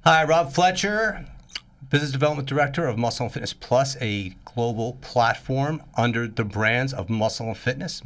Hi, Rob Fletcher, Business Development Director of Muscle and Fitness Plus, a global platform under the brands of Muscle and Fitness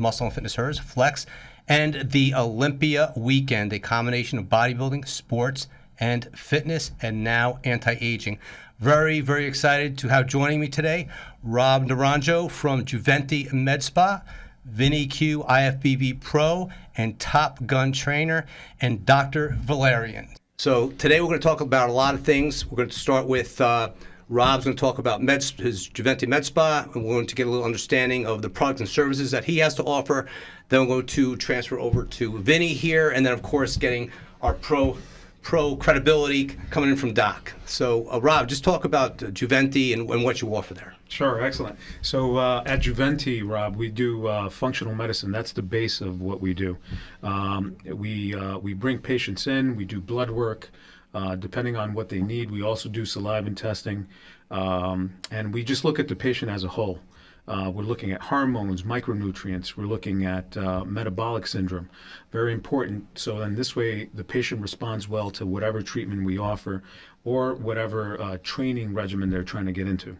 Hers, Flex, and the Olympia Weekend, a combination of bodybuilding, sports, and fitness, and now anti-aging. Very, very excited to have joining me today, Rob Doran from Jui Med Spa, Vinny QIFPV Pro, and Top Gun Trainer, and Dr. Valerian. So today we're going to talk about a lot of things. We're going to start with Rob's going to talk about his Jui Med Spa, and we're going to get a little understanding of the products and services that he has to offer. Then we're going to transfer over to Vinny here, and then of course getting our pro credibility coming in from Doc. So Rob, just talk about Jui and what you offer there. Sure, excellent. So at Jui, Rob, we do functional medicine. That's the base of what we do. We bring patients in, we do blood work, depending on what they need. We also do saliva testing, and we just look at the patient as a whole. We're looking at hormones, micronutrients. We're looking at metabolic syndrome. Very important. So then this way, the patient responds well to whatever treatment we offer or whatever training regimen they're trying to get into.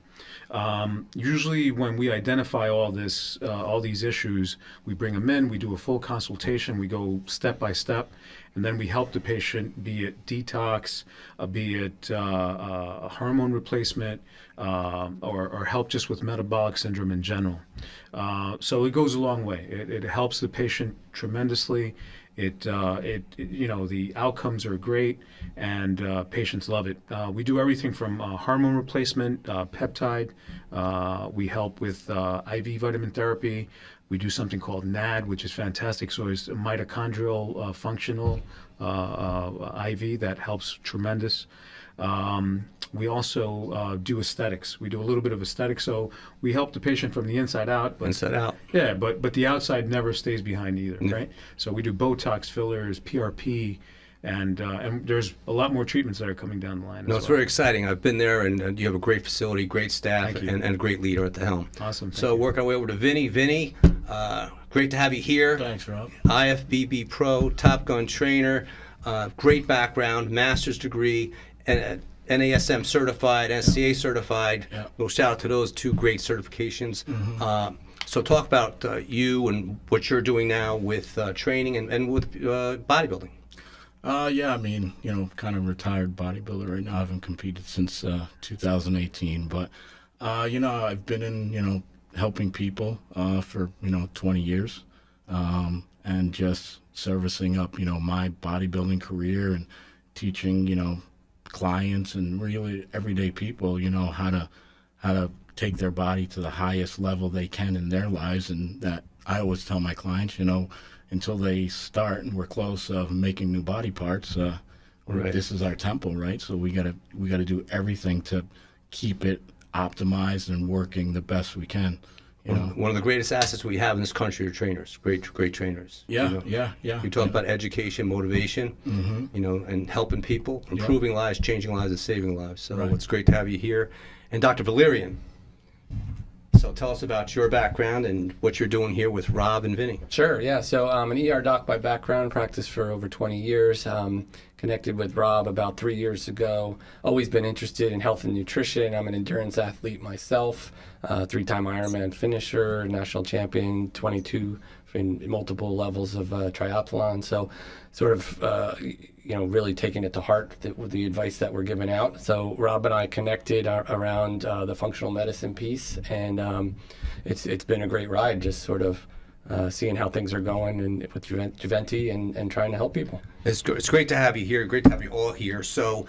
Usually when we identify all these issues, we bring them in, we do a full consultation, we go step by step, and then we help the patient, be it detox, be it hormone replacement, or help just with metabolic syndrome in general. So it goes a long way. It helps the patient tremendously. The outcomes are great, and patients love it. We do everything from hormone replacement, peptide. We help with IV vitamin therapy. We do something called NAD, which is fantastic. So it's mitochondrial functional IV that helps tremendous. We also do aesthetics. We do a little bit of aesthetics, so we help the patient from the inside out. But, inside out. Yeah, but the outside never stays behind either, right? So we do Botox fillers, PRP, and there's a lot more treatments that are coming down the line. No, it's very exciting. I've been there, and you have a great facility, great staff, and a great leader at the helm. Awesome. So work our way over to Vinny. Vinny, great to have you here. Thanks, Rob. IFBB Pro, Top Gun Trainer, great background, master's degree, and NASM certified, SCA certified. Yeah. Well, shout out to those two great certifications. Mm-hmm. So talk about you and what you're doing now with training and with bodybuilding. Yeah, I mean, kind of retired bodybuilder right now. I haven't competed since 2018, but I've been in, helping people for 20 years, and just servicing up, my bodybuilding career and teaching, clients and really everyday people, how to take their body to the highest level they can in their lives. And that I always tell my clients, until they start and we're close of making new body parts, right. This is our temple, right? So we gotta do everything to keep it optimized and working the best we can. One of the greatest assets we have in this country are trainers, great trainers. Yeah. You talk about education, motivation, Mm-hmm. and helping people, improving lives, changing lives, and saving lives. So Right. It's great to have you here. And Dr. Valerian, so tell us about your background and what you're doing here with Rob and Vinny. Sure, yeah. So I'm an ER doc by background, practiced for over 20 years. Connected with Rob about 3 years ago. Always been interested in health and nutrition. I'm an endurance athlete myself, 3-time Ironman finisher, national champion, 22 in multiple levels of triathlon. So sort of, really taking it to heart with the advice that we're giving out. So Rob and I connected around the functional medicine piece, and it's been a great ride, just sort of seeing how things are going and with Jui and trying to help people. It's great to have you here. Great to have you all here. So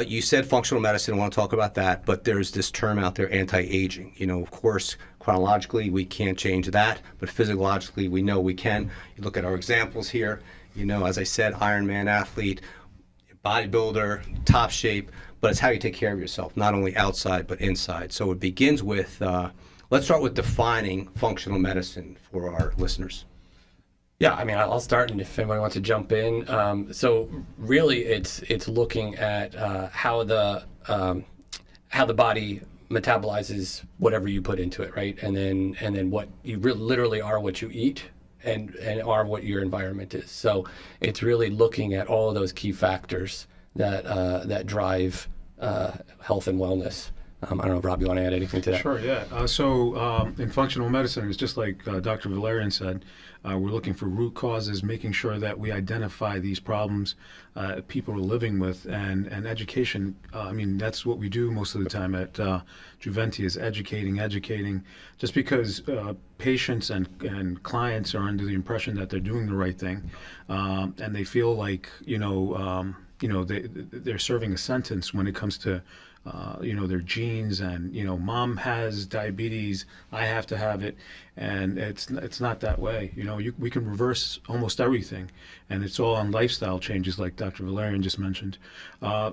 you said functional medicine. I want to talk about that, but there's this term out there, anti-aging. Of course, chronologically, we can't change that, but physiologically, we know we can. You look at our examples here. As I said, Ironman athlete, bodybuilder, top shape, but it's how you take care of yourself, not only outside, but inside. So it begins with Let's start with defining functional medicine for our listeners. Yeah, I mean, I'll start, and if anybody wants to jump in. So really, it's looking at how the body metabolizes whatever you put into it, right? And then what you literally are what you eat, and are what your environment is. So it's really looking at all of those key factors that drive health and wellness. I don't know, Rob, you want to add anything to that? Sure, yeah. So in functional medicine, it's just like Dr. Valerian said, we're looking for root causes, making sure that we identify these problems people are living with, and education. I mean, that's what we do most of the time at Juventi, is educating. Just because patients and clients are under the impression that they're doing the right thing, and they feel like, they're serving a sentence when it comes to their genes, and mom has diabetes, I have to have it, and it's not that way. We can reverse almost everything, and it's all on lifestyle changes, like Dr. Valerian just mentioned.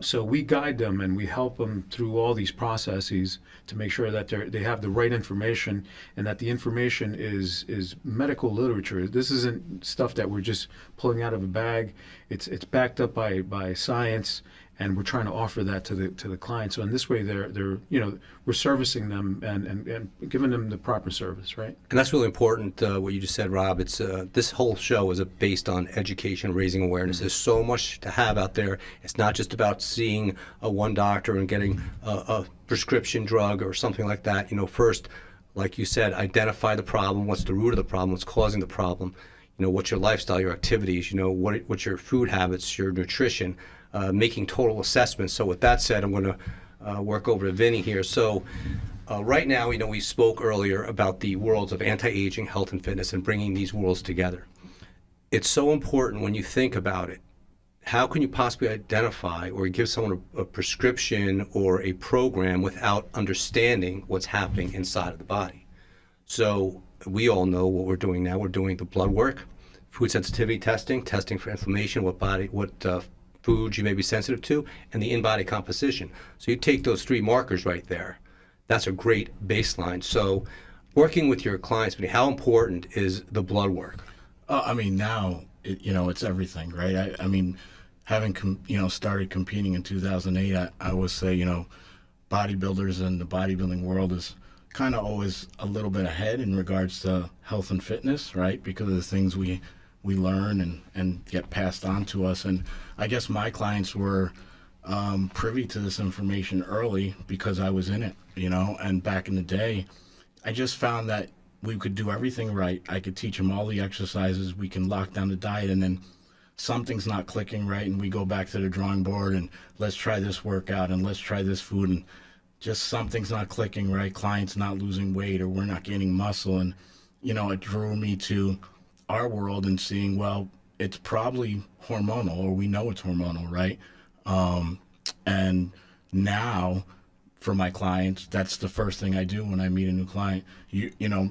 So we guide them and we help them through all these processes to make sure that they have the right information, and that the information is medical literature. This isn't stuff that we're just pulling out of a bag. It's backed up by science, and we're trying to offer that to the client. So in this way, we're servicing them and giving them the proper service, right? And that's really important, what you just said, Rob. It's this whole show is based on education, raising awareness. There's so much to have out there. It's not just about seeing one doctor and getting a prescription drug or something like that. First, like you said, identify the problem. What's the root of the problem? What's causing the problem? What's your lifestyle, your activities? What's your food habits, your nutrition? Making total assessments. So with that said, I'm going to work over to Vinny here. So right now, we spoke earlier about the worlds of anti-aging, health and fitness, and bringing these worlds together. It's so important when you think about it. How can you possibly identify or give someone a prescription or a program without understanding what's happening inside of the body? So we all know what we're doing now. We're doing the blood work, food sensitivity testing for inflammation, what foods you may be sensitive to, and the in-body composition. So you take those three markers right there. That's a great baseline. So working with your clients, how important is the blood work? Now, it's everything, right? I mean, having, started competing in 2008, I would say, bodybuilders and the bodybuilding world is kind of always a little bit ahead in regards to health and fitness, right? Because of the things we learn and get passed on to us. And I guess my clients were privy to this information early because I was in it, and back in the day, I just found that we could do everything right. I could teach them all the exercises, we can lock down the diet, and then something's not clicking right, and we go back to the drawing board and let's try this workout and let's try this food, and just something's not clicking right. Client's not losing weight, or we're not gaining muscle. And it drew me to our world and seeing, well, it's probably hormonal, or we know it's hormonal, right? And now for my clients, that's the first thing I do when I meet a new client.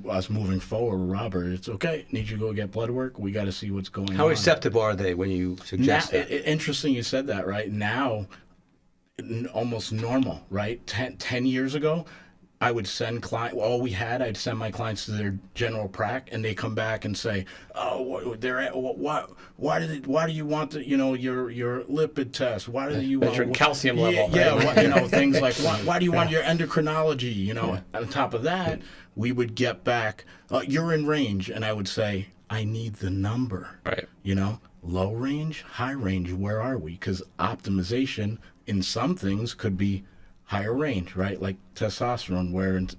Us moving forward, Robert, it's okay. Need you to go get blood work? We got to see what's going on. How receptive are they when you suggest that? Interesting you said that, right? Now, almost normal, right? 10 years ago, I would send I'd send my clients to their general prac, and they come back and say, "Oh, why do you want your lipid test? Why do you want your calcium level?" Yeah, things like why do you want your endocrinology? On top of that, we would get back, "You're in range," and I would say, "I need the number." Right. Low range, high range. Where are we? Because optimization in some things could be higher range, right? Like testosterone, where and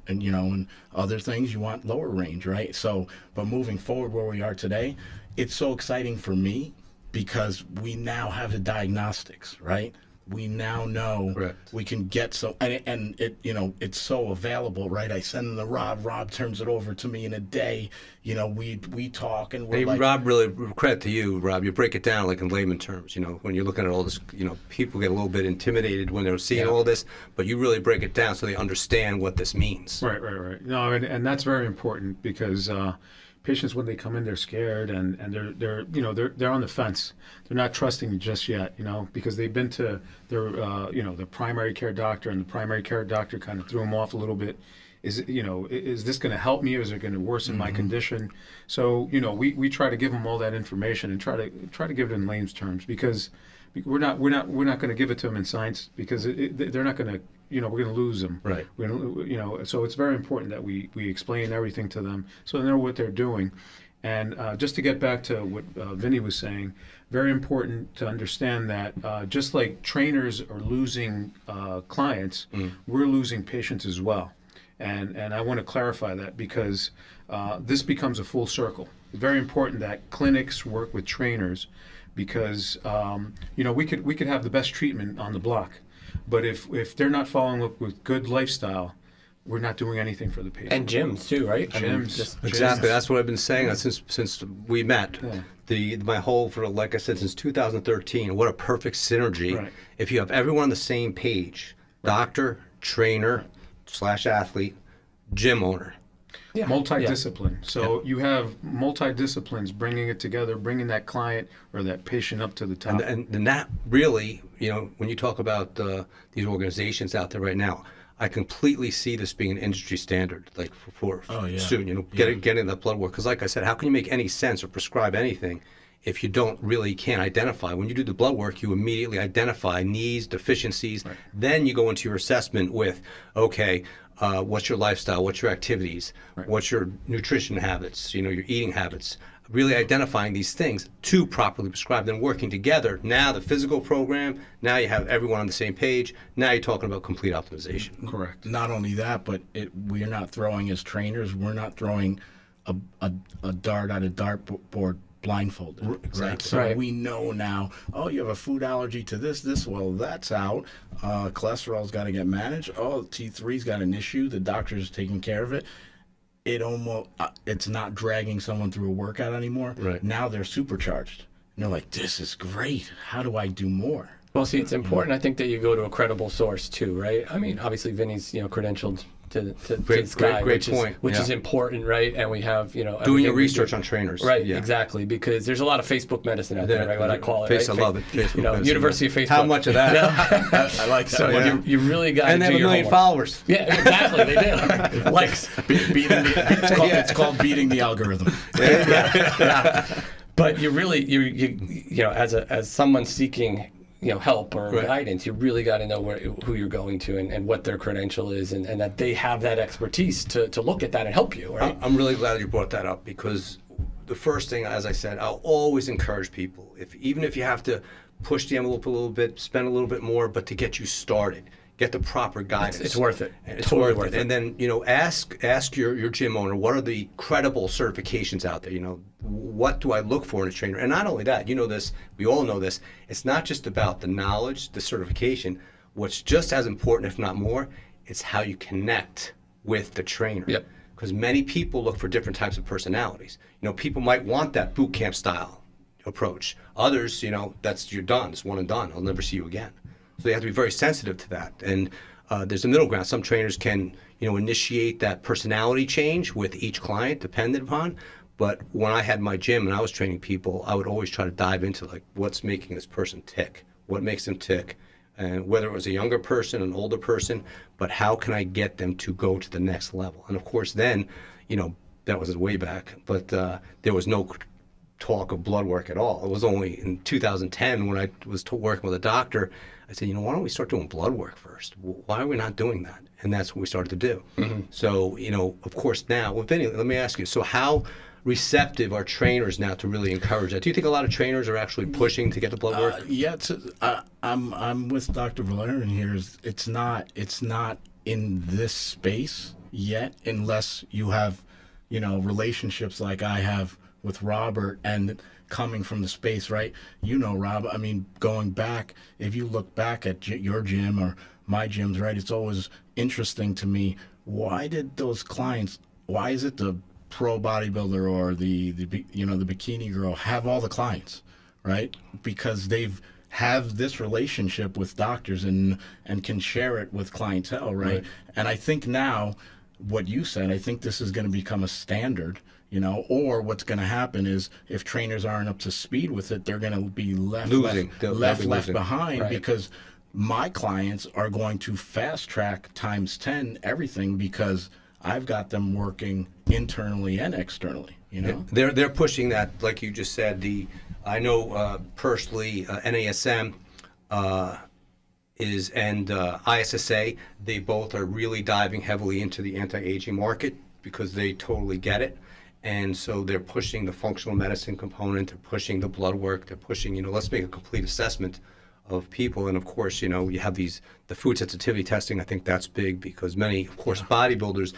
other things you want lower range, right? So, but moving forward where we are today, it's so exciting for me because we now have the diagnostics, right? We now know. Correct. We can get and it it's so available, right? I send them to Rob turns it over to me in a day. We talk, and we're Rob, really credit to you, Rob. You break it down like in layman terms. When you're looking at all this, people get a little bit intimidated when they're seeing all this, but you really break it down so they understand what this means. Right. No, and that's very important because patients, when they come in, they're scared and they're on the fence. They're not trusting just yet, because they've been to their primary care doctor, and the primary care doctor kind of threw them off a little bit, is this going to help me, or is it going to worsen my condition? So we try to give them all that information and try to give it in layman's terms, because we're not going to give it to them in science, because they're not going to, we're going to lose them. Right. We're gonna, so it's very important that we explain everything to them so they know what they're doing. And just to get back to what Vinny was saying, very important to understand that just like trainers are losing clients, we're losing patients as well. And I want to clarify that, because this becomes a full circle. It's very important that clinics work with trainers, because we could have the best treatment on the block, but if they're not following up with good lifestyle, we're not doing anything for the patient. And gyms too, right? Gyms. Exactly. That's what I've been saying since we met. Yeah. My whole, like I said, since 2013, what a perfect synergy. Right. If you have everyone on the same page, doctor, trainer, /athlete, gym owner. Yeah. Multidiscipline. So you have multidisciplines bringing it together, bringing that client or that patient up to the top. And that really, when you talk about these organizations out there right now, I completely see this being an industry standard, like for soon, getting that blood work. Because like I said, how can you make any sense or prescribe anything if you can't identify? When you do the blood work, you immediately identify needs, deficiencies. Right. Then you go into your assessment with, okay, what's your lifestyle, what's your activities, what's your nutrition habits, your eating habits. Really identifying these things to properly prescribe, then working together. Now the physical program, now you have everyone on the same page. Now you're talking about complete optimization. Correct. Not only that, but we're not throwing, as trainers, we're not throwing a dart at a dartboard blindfolded. Exactly. Right? So we know now, you have a food allergy to this, well, that's out. Cholesterol's got to get managed. T3's got an issue. The doctor's taking care of it. It's not dragging someone through a workout anymore. Right. Now they're supercharged. And they're like, this is great. How do I do more? Well, see, it's important, I think, that you go to a credible source too, right? I mean, obviously, Vinny's credentialed to this guy, great point. Which is important, right? And we have doing your research on trainers, right? Yeah. Exactly, because there's a lot of Facebook medicine out there, right? What I call it, right? I love it. Facebook University of Facebook. How much of that? I like that. So you really got to do your homework. And they have 1 million followers. Yeah, exactly. They do. Likes. It's called beating the algorithm. Yeah. But you really, as someone seeking help or guidance, you really got to know who you're going to and what their credential is, and that they have that expertise to look at that and help you, right? I'm really glad you brought that up, because the first thing, as I said, I'll always encourage people, even if you have to push the envelope a little bit, spend a little bit more, but to get you started, get the proper guidance. It's worth it. It's totally worth it. And then, ask your gym owner, what are the credible certifications out there? What do I look for in a trainer? And not only that, this, we all know this, it's not just about the knowledge, the certification. What's just as important, if not more, it's how you connect with the trainer. Yep. Because many people look for different types of personalities. People might want that boot camp style approach. Others, you're done. It's one and done. I'll never see you again. So you have to be very sensitive to that. And there's a middle ground. Some trainers can, initiate that personality change with each client, dependent upon. But when I had my gym and I was training people, I would always try to dive into what's making this person tick, what makes them tick, and whether it was a younger person, an older person, but how can I get them to go to the next level? And of course, then, that was way back, but there was no talk of blood work at all. It was only in 2010 when I was working with a doctor. I said, why don't we start doing blood work first? Why are we not doing that? And that's what we started to do. Mm-hmm. So, of course now, Vinny, let me ask you, so how receptive are trainers now to really encourage that? Do you think a lot of trainers are actually pushing to get the blood work? Yeah, I'm with Dr. Valerian here. It's not in this space yet, unless you have, relationships like I have with Robert and coming from the space, right? Rob, I mean, going back, if you look back at your gym or my gyms, right, it's always interesting to me, why did those clients, why is it the pro bodybuilder or the bikini girl have all the clients, right? Because they've have this relationship with doctors and can share it with clientele, right? And I think now, what you said, I think this is going to become a standard, or what's going to happen is if trainers aren't up to speed with it, they're going to be left behind, right? Because my clients are going to fast track times 10 everything, because I've got them working internally and externally. You know, They're pushing that, like you just said. I know personally, NASM and ISSA, they both are really diving heavily into the anti-aging market because they totally get it. And so they're pushing the functional medicine component, they're pushing the blood work, they're pushing, let's make a complete assessment of people. And of course, you have the food sensitivity testing. I think that's big because many, of course, bodybuilders,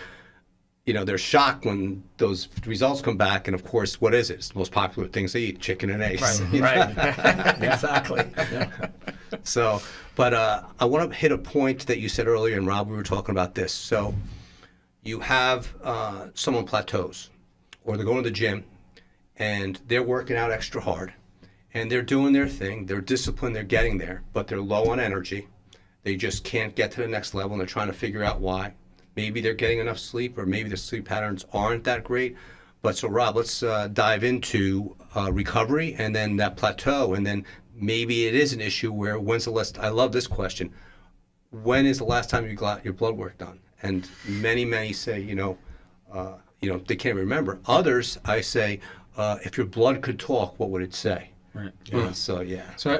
they're shocked when those results come back. And of course, what is it? It's the most popular things they eat, chicken and eggs. Right. Exactly. Yeah. So, but I want to hit a point that you said earlier, and Rob, we were talking about this. So you have someone plateaus, or they're going to the gym, and they're working out extra hard, and they're doing their thing, they're disciplined, they're getting there, but they're low on energy. They just can't get to the next level, and they're trying to figure out why. Maybe they're getting enough sleep, or maybe their sleep patterns aren't that great. But so, Rob, let's dive into recovery and then that plateau, and then maybe it is an issue where when's the last, I love this question, when is the last time you got your blood work done? And many say, they can't remember. Others, I say, if your blood could talk, what would it say? Right. Yeah. So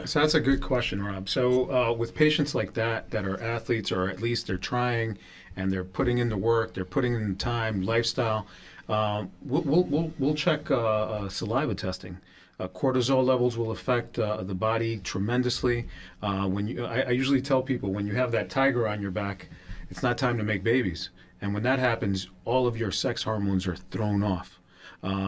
that's a good question, Rob. So with patients like that are athletes, or at least they're trying and they're putting in the work, they're putting in the time, lifestyle, we'll check saliva testing. Cortisol levels will affect the body tremendously. I usually tell people, when you have that tiger on your back, it's not time to make babies. And when that happens, all of your sex hormones are thrown off.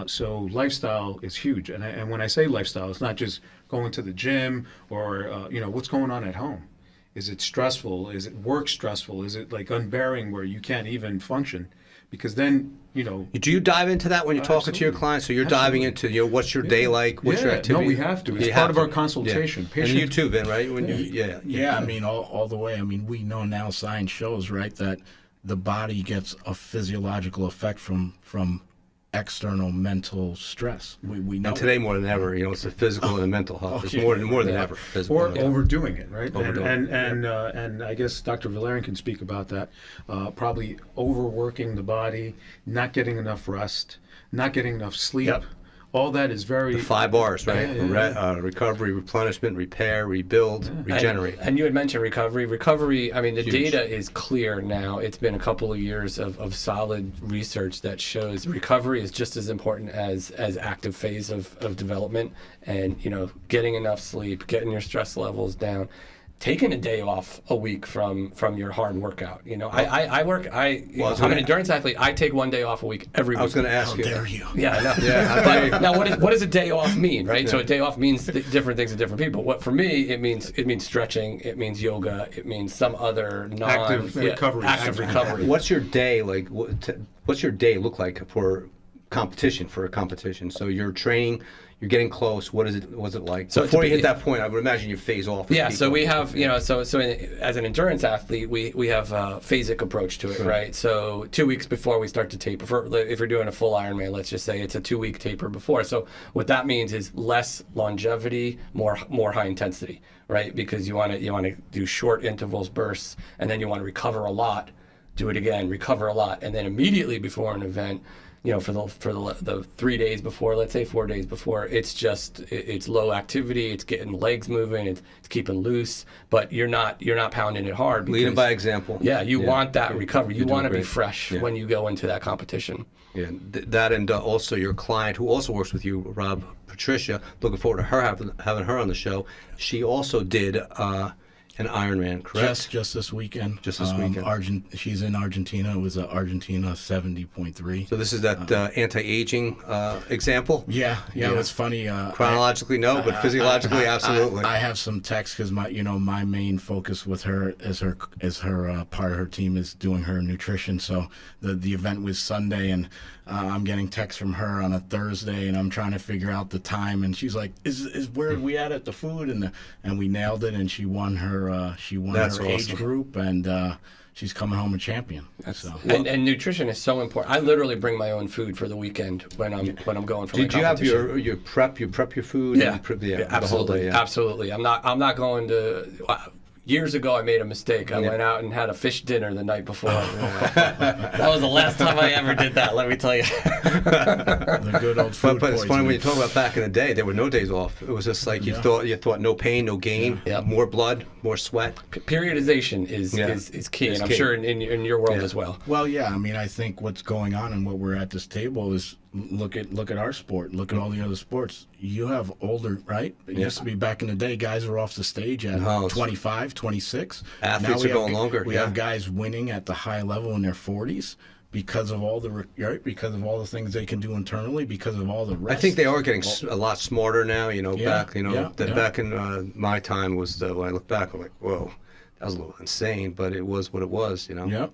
So lifestyle is huge. And when I say lifestyle, it's not just going to the gym or, what's going on at home. Is it stressful? Is it work stressful? Is it like unbearing where you can't even function? Because then, Do you dive into that when you're talking to your clients? So you're diving into, what's your day like? What's your activity? No, we have to. It's part of our consultation. Yeah. And you too, Vin, right? Yeah, I mean, all the way. I mean, we know now, science shows, right, that the body gets a physiological effect from external mental stress. We know. And today more than ever, it's the physical and the mental health. It's more than ever. Physical or overdoing it, right? And and I guess Dr. Valerian can speak about that. Probably overworking the body, not getting enough rest, not getting enough sleep. Yep. All that is very... The 5 R's, right? Yeah. Recovery, replenishment, repair, rebuild, regenerate. And you had mentioned recovery. Recovery, I mean, the data is clear now. It's been a couple of years of solid research that shows recovery is just as important as active phase of development. And, getting enough sleep, getting your stress levels down, taking a day off a week from your hard workout. I'm an endurance athlete. I take 1 day off a week every week. I was going to ask you. How dare you? Yeah, I know. But now, what does a day off mean, right? Yeah. So a day off means different things to different people. What for me, it means stretching, it means yoga, it means some other active recovery. What's your day like? What's your day look like for a competition? So you're training. You're getting close. What is it like? So before you hit that point, I would imagine you phase off. Yeah. So we have, as an endurance athlete, we have a phasic approach to it, right? So 2 weeks before we start to taper. If you're doing a full Ironman, let's just say it's a 2-week taper before. So what that means is less longevity, more high intensity, right? Because you want to do short intervals, bursts, and then you want to recover a lot. Do it again, recover a lot, and then immediately before an event. For the 3 days before, let's say 4 days before, it's low activity, it's getting legs moving, it's keeping loose, but you're not pounding it hard. Leading by example. Yeah, you want that recovery. You want to be fresh when you go into that competition. Yeah, that and also your client who also works with you, Rob, Patricia. Looking forward to her having her on the show. She also did an Ironman, correct? Just this weekend. Just this weekend. She's in Argentina. It was Argentina 70.3. So this is that anti-aging example? Yeah. It was funny. Chronologically, no, but physiologically, absolutely. I have some text because my main focus with her is her part of her team is doing her nutrition. So the event was Sunday, and I'm getting texts from her on a Thursday, and I'm trying to figure out the time, and she's like, "Is where are we at the food?" And we nailed it, and she won her age group, and she's coming home a champion. And nutrition is so important. I literally bring my own food for the weekend when I'm going for my competition. Did you have your prep your food? Yeah, and absolutely, the whole day, absolutely. I'm not going to. years ago, I made a mistake. I went out and had a fish dinner the night before. That was the last time I ever did that, let me tell you. The good old food But it's funny when you poisoning. talk about back in the day, there were no days off. It was just like you thought no pain, no gain, Yeah. more blood, more sweat. Periodization is key, It's and I'm key. sure in your world as well. Well, yeah, I mean, I think what's going on and what we're at this table is look at our sport, look at all the other sports. You have older, right? It used to be back in the day, guys were off the stage at No, it's- 25, 26. Athletes we are have going longer, We yeah. have guys winning at the high level in their 40s because of all the because of all the things they can do internally, because of all the rest. I think they are getting a lot smarter now. Yeah, Back yeah. back in my time was when I look back, I'm like, whoa, that was a little insane, but it was what it was. Yep.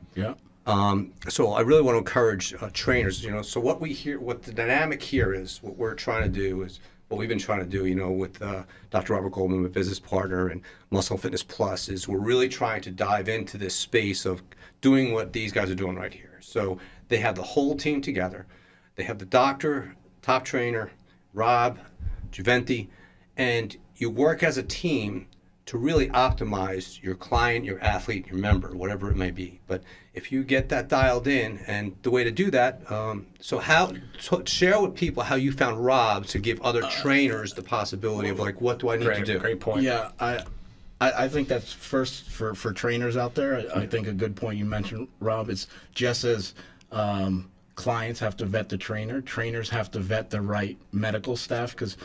So I really want to encourage trainers. So what the dynamic here is, what we're trying to do is what we've been trying to do. With Dr. Robert Goldman, my business partner, and Muscle and Fitness Plus, is we're really trying to dive into this space of doing what these guys are doing right here. So they have the whole team together. They have the doctor, top trainer, Rob, Juventi, and you work as a team to really optimize your client, your athlete, your member, whatever it may be. But if you get that dialed in, and the way to do that, share with people how you found Rob to give other trainers the possibility of like, what do I need to do? Great point. Yeah, I think that's first for trainers out there. I think a good point you mentioned, Rob, is just as clients have to vet the trainer, trainers have to vet the right medical staff, because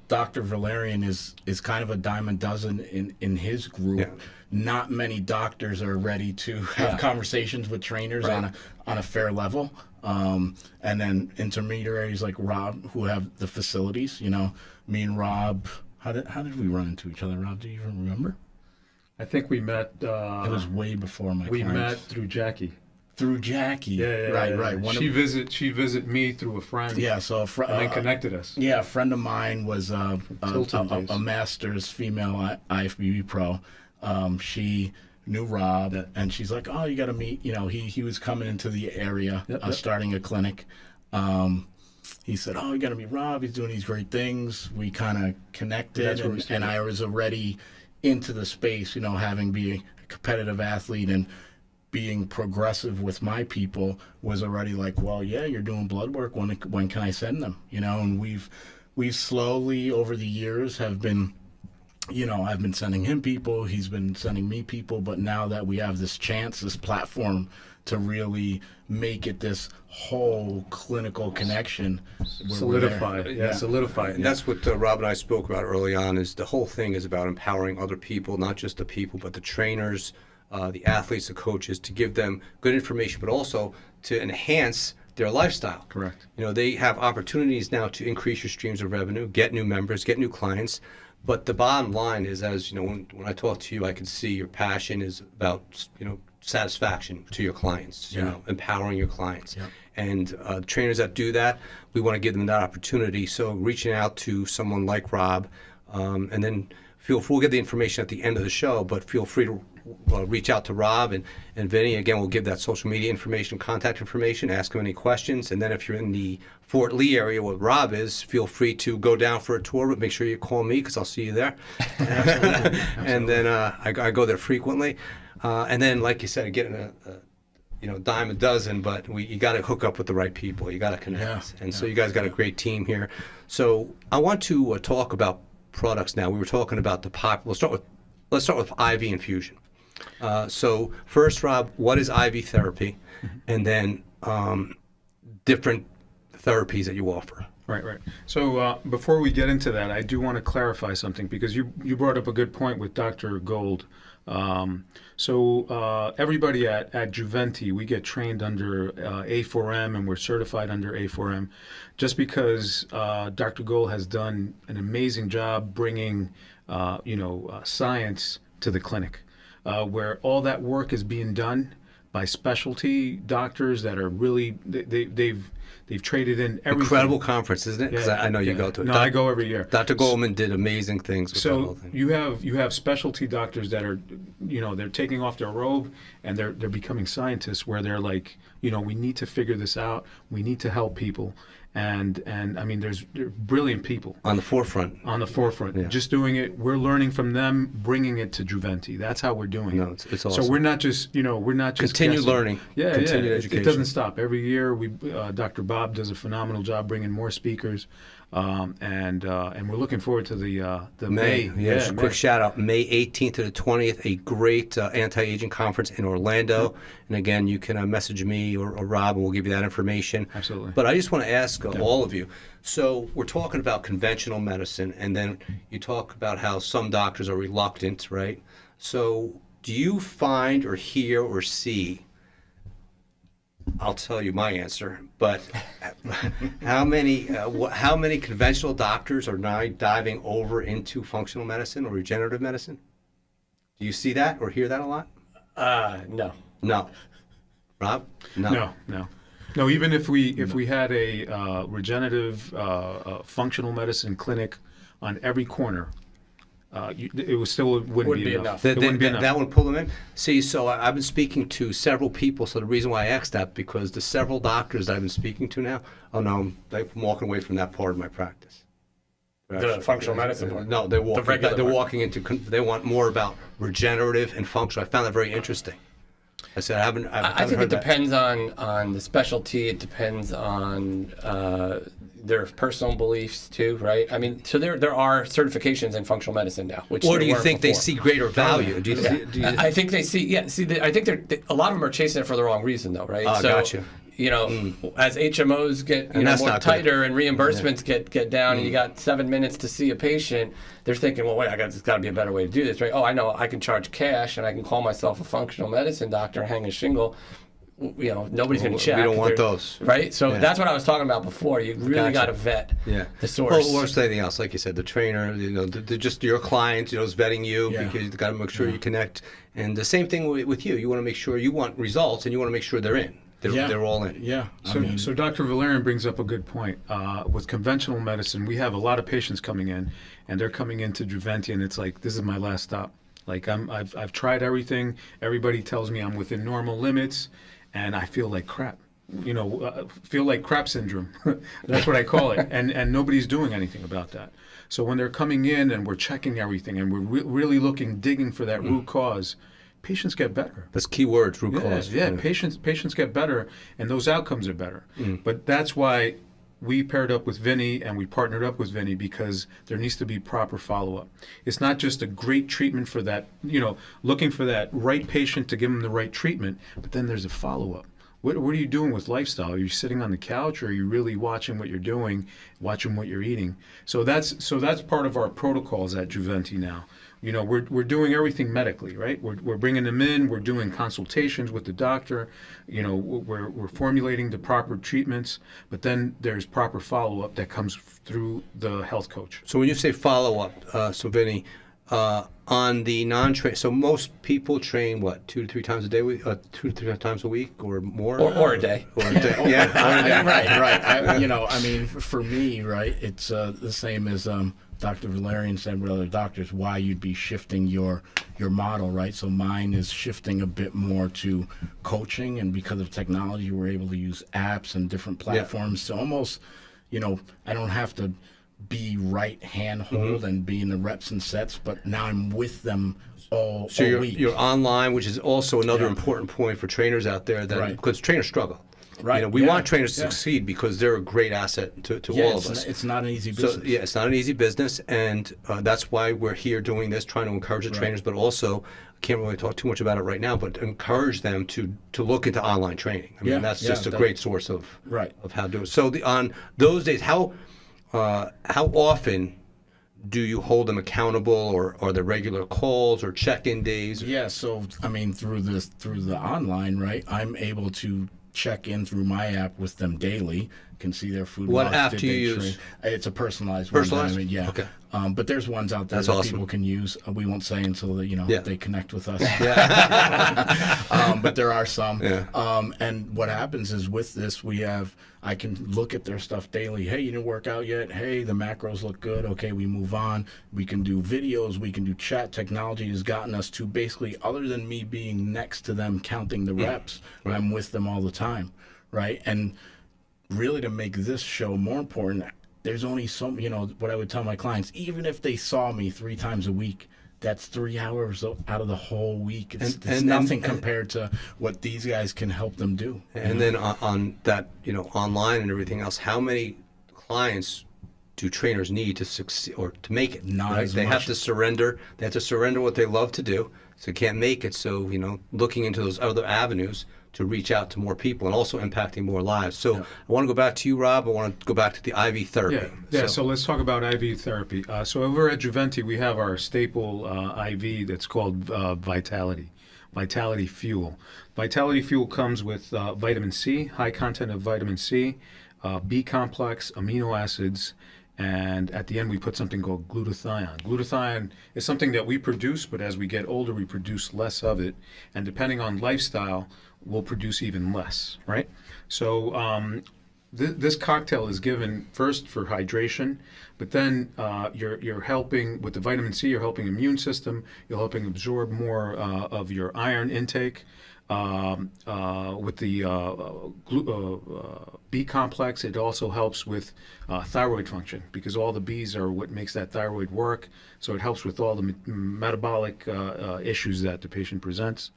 Dr. Valerian is kind of a dime a dozen in his group. Yeah. Not many doctors are ready to have conversations with trainers on a fair level. And then intermediaries like Rob, who have the facilities. Me and Rob, how did we run into each other, Rob? Do you even remember? I think we met. It was way before my We clients. met through Jackie. Through Jackie. Yeah. Right. She visit me through a friend. Yeah, so And then connected us. yeah, a friend of mine was Tilton days. a master's female IFBB pro. She knew Rob, and she's like, "Oh, you got to meet." He was coming into the area, Yep. starting a clinic. He said, "Oh, you got to meet Rob. He's doing these great things." We kind of connected, That's where we and started. I was already into the space. Having been a competitive athlete and being progressive with my people was already like, well, yeah, you're doing blood work. When can I send them? And we've slowly over the years have been, I've been sending him people, he's been sending me people, but now that we have this chance, this platform to really make it this whole clinical connection, we're there. Solidify it. Yeah, solidify it. And that's what Rob and I spoke about early on, is the whole thing is about empowering other people, not just the people, but the trainers, the athletes, the coaches, to give them good information, but also to enhance their lifestyle. Correct. They have opportunities now to increase your streams of revenue, get new members, get new clients. But the bottom line is, as when I talk to you, I can see your passion is about, satisfaction to your clients, empowering your clients. Yeah. And trainers that do that, we want to give them that opportunity. So reaching out to someone like Rob, and then we'll get the information at the end of the show, but feel free to reach out to Rob and Vinny. Again, we'll give that social media information, contact information, ask them any questions. And then if you're in the Fort Lee area where Rob is, feel free to go down for a tour, but make sure you call me because I'll see you there. Absolutely. And then I go there frequently. And then, like you said, getting a dime a dozen, but you got to hook up with the right people. You got to connect. Yeah, and so you guys got a great team here. So I want to talk about products now. We were talking about let's start with IV infusion. So first, Rob, what is IV therapy? And then different therapies that you offer. Right. So before we get into that, I do want to clarify something, because you brought up a good point with Dr. Gold. So everybody at Juventi, we get trained under A4M, and we're certified under A4M, just because Dr. Gold has done an amazing job bringing science to the clinic, where all that work is being done by specialty doctors that are really They've traded in everything. Incredible conference, isn't it? Because I know you go to it. No, I go every year. Dr. Goldman did amazing things with that whole So thing. you have specialty doctors that are, they're taking off their robe and they're becoming scientists, where they're like, we need to figure this out. We need to help people. And I mean, they're brilliant people On the forefront. on the forefront, Yeah. just doing it. We're learning from them, bringing it to Juventi. That's how we're doing No, it. it's awesome. So we're not just, we're not just Continued guessing. learning, Yeah, continued yeah. education. It doesn't stop. Every year, Dr. Bob does a phenomenal job bringing more speakers, and we're looking forward to the May. Yeah, just a May. quick shout out. May 18th to the 20th, a great anti-aging conference in Orlando. And again, you can message me or Rob, and we'll give you that information. Absolutely. But I just want to ask all of you. So we're talking about conventional medicine, and then you talk about how some doctors are reluctant, right? So do you find or hear or see, I'll tell you my answer, but how many conventional doctors are now diving over into functional medicine or regenerative medicine? Do you see that or hear that a lot? No. No. Rob? No. Even if we had a regenerative functional medicine clinic on every corner, it wouldn't be enough. It wouldn't be enough. That would pull them in. See, so I've been speaking to several people. So the reason why I asked that, because the several doctors that I've been speaking to now, I'm walking away from that part of my practice. The functional medicine part? No, they're regular part. walking into. They want more about regenerative and functional. I found that very interesting. I said I haven't I think heard it depends on the specialty. It depends on their personal beliefs too, right? I mean, so there are certifications in functional medicine now. Which Or there do you weren't think they before. see greater value? Do you Yeah. see? I think they see. Yeah, see, I think a lot of them are chasing it for the wrong reason, though, right? Oh, so, gotcha. As HMOs get that's more not good. tighter and reimbursements get down, and you got 7 minutes to see a patient, they're thinking, well, wait, there's got to be a better way to do this, right? Oh, I know, I can charge cash, and I can call myself a functional medicine doctor and hang a shingle. Nobody's going to check. We don't want those. Right? So Yeah. that's what I was talking about before. You really Gotcha. got to vet the source. Well, or anything else, like you said, the trainer, they're just your client, is vetting you because you've got to make sure you connect. And the same thing with you. You want to make sure you want results, and you want to make sure they're in. They're all in. Yeah. So Dr. Valerian brings up a good point. With conventional medicine, we have a lot of patients coming in, and they're coming into Juventi, and it's like, this is my last stop. Like I've tried everything. Everybody tells me I'm within normal limits, and I feel like crap. Feel like crap syndrome. That's what I call it. And nobody's doing anything about that. So when they're coming in and we're checking everything and we're really digging for that root cause, patients get better. That's key words, root cause. Yeah, patients get better, and those outcomes are better. But that's why we paired up with Vinny and we partnered up with Vinny, because there needs to be proper follow-up. It's not just a great treatment for that, looking for that right patient to give them the right treatment, but then there's a follow-up. What are you doing with lifestyle? Are you sitting on the couch, or are you really watching what you're doing, watching what you're eating? So that's part of our protocols at Juventi now. We're doing everything medically, right? We're bringing them in. We're doing consultations with the doctor. We're formulating the proper treatments, but then there's proper follow-up that comes through the health coach. So when you say follow-up, so Vinny, on the non-train, so most people train what, 2 to 3 times a day, 2 to 3 times a week, or more, or a day. or a day. Yeah, or a day. Right. For me, right, it's the same as Dr. Valerian said with other doctors, why you'd be shifting your model, right? So mine is shifting a bit more to coaching, and because of technology, we're able to use apps and different platforms to almost, I don't have to be right handhold and be in the reps and sets, but now I'm with them all week. You're online, which is also another important point for trainers out there, that because trainers struggle. Right. We want trainers to succeed because they're a great asset to all of us. It's not an easy business. So it's not an easy business, and that's why we're here doing this, trying to encourage the trainers, but also, I can't really talk too much about it right now, but encourage them to look into online training. I mean, that's just a great source of how to do it. So on those days, how often do you hold them accountable, or are there regular calls or check-in days? Yeah, so through the online, right, I'm able to check in through my app with them daily, can see their food. What logs, app did do you they use? It's a personalized Personalized? one. I mean, yeah. Okay. But there's ones out there That's that awesome. people can use. We won't say until they connect with us. But there are some. Yeah. And what happens is with this, I can look at their stuff daily. Hey, you didn't work out yet. Hey, the macros look good. Okay, we move on. We can do videos. We can do chat. Technology has gotten us to basically, other than me being next to them counting the reps, I'm with them all the time, right? And really, to make this show more important, there's only what I would tell my clients, even if they saw me 3 times a week, that's 3 hours out of the whole week. It's nothing compared to what these guys can help them do. And then on that, online and everything else, how many clients do trainers need to succeed or to make it? Not as They much. have to surrender. They have to surrender what they love to do, so they can't make it. So looking into those other avenues to reach out to more people and also impacting more lives. So I want to go back to you, Rob. I want to go back to the IV therapy. So let's talk about IV therapy. So over at Juventi, we have our staple IV that's called Vitality Fuel. Vitality Fuel comes with vitamin C, high content of vitamin C, B complex, amino acids, and at the end we put something called glutathione. Glutathione is something that we produce, but as we get older we produce less of it, and depending on lifestyle we'll produce even less, right? So this cocktail is given first for hydration, but then you're helping with the vitamin C, you're helping immune system, you're helping absorb more of your iron intake. With the B complex, it also helps with thyroid function, because all the B's are what makes that thyroid work. So it helps with all the metabolic issues that the patient presents.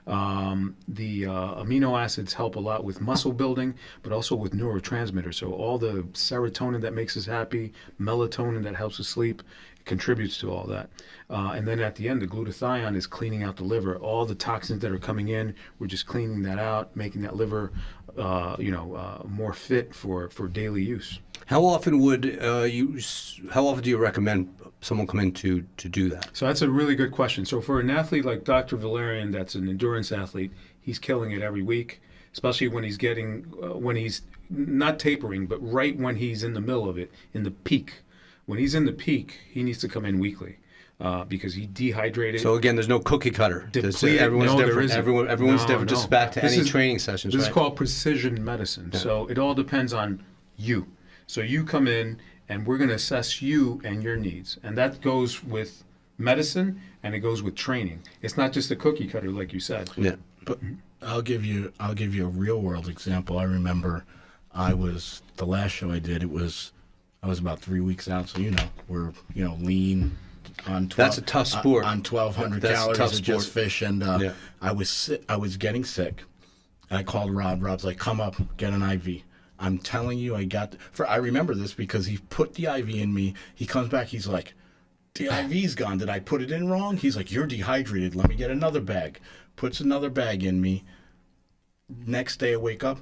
The amino acids help a lot with muscle building, but also with neurotransmitters. So all the serotonin that makes us happy, melatonin that helps us sleep, contributes to all that. And then at the end, the glutathione is cleaning out the liver. All the toxins that are coming in, we're just cleaning that out, making that liver, more fit for daily use. How often how often do you recommend someone come in to do that? So that's a really good question. So for an athlete like Dr. Valerian, that's an endurance athlete, he's killing it every week, especially when he's not tapering, but right when he's in the middle of it, in the peak. When he's in the peak, he needs to come in weekly because he dehydrated. So again, there's no cookie cutter. Depleted. Everyone's No, there different. isn't. Everyone's No, different. no. Just back to any training sessions. This right? is called precision medicine. So it all depends on you. So you come in, and we're going to assess you and your needs, and that goes with medicine and it goes with training. It's not just a cookie cutter, like you said. Yeah. But I'll give you a real world example. I remember the last show I did, I was about 3 weeks out, so we're lean on 12. That's a tough sport. On 1,200 That's a calories tough of just sport. fish, and I was getting sick. I called Rob. Rob's like, "Come up, get an IV." I'm telling you, I remember this because he put the IV in me. He comes back, he's like, "The IV's gone. Did I put it in wrong?" He's like, "You're dehydrated. Let me get another bag." Puts another bag in me. Next day I wake up,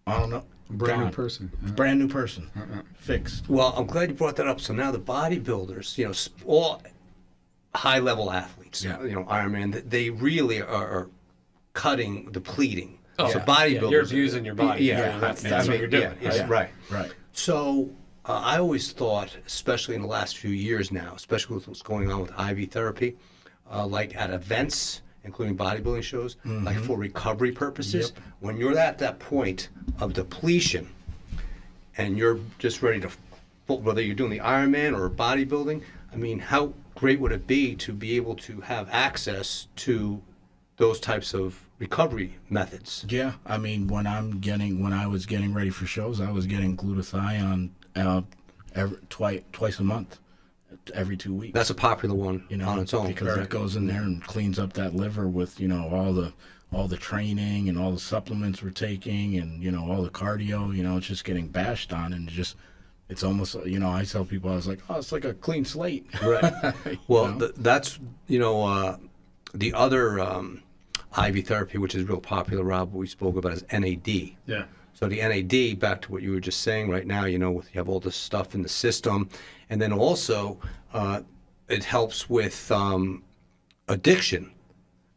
I don't know. Brand new gone. person. Brand new person. Fixed. Well, I'm glad you brought that up. So now the bodybuilders, all high-level athletes, Ironman, they really are cutting, depleting. Oh, so yeah. bodybuilders, You're abusing your body. Yeah, That's what you're doing. Yeah, right. Right. So I always thought, especially in the last few years now, especially with what's going on with IV therapy, like at events, including bodybuilding shows, like for recovery purposes, when you're at that point of depletion and you're just ready to, whether you're doing the Ironman or bodybuilding, I mean, how great would it be to be able to have access to those types of recovery methods? Yeah, I mean, when I was getting ready for shows, I was getting glutathione twice a month, every 2 weeks. That's a popular one on its own. Because it goes in there and cleans up that liver with all the training and all the supplements we're taking and all the cardio. It's just getting bashed on, and it's almost I tell people, I was like, oh, it's like a clean slate. Right. Well, that's the other IV therapy, which is real popular, Rob, we spoke about, is NAD. Yeah. So the NAD, back to what you were just saying right now, you have all this stuff in the system. And then also it helps with addiction.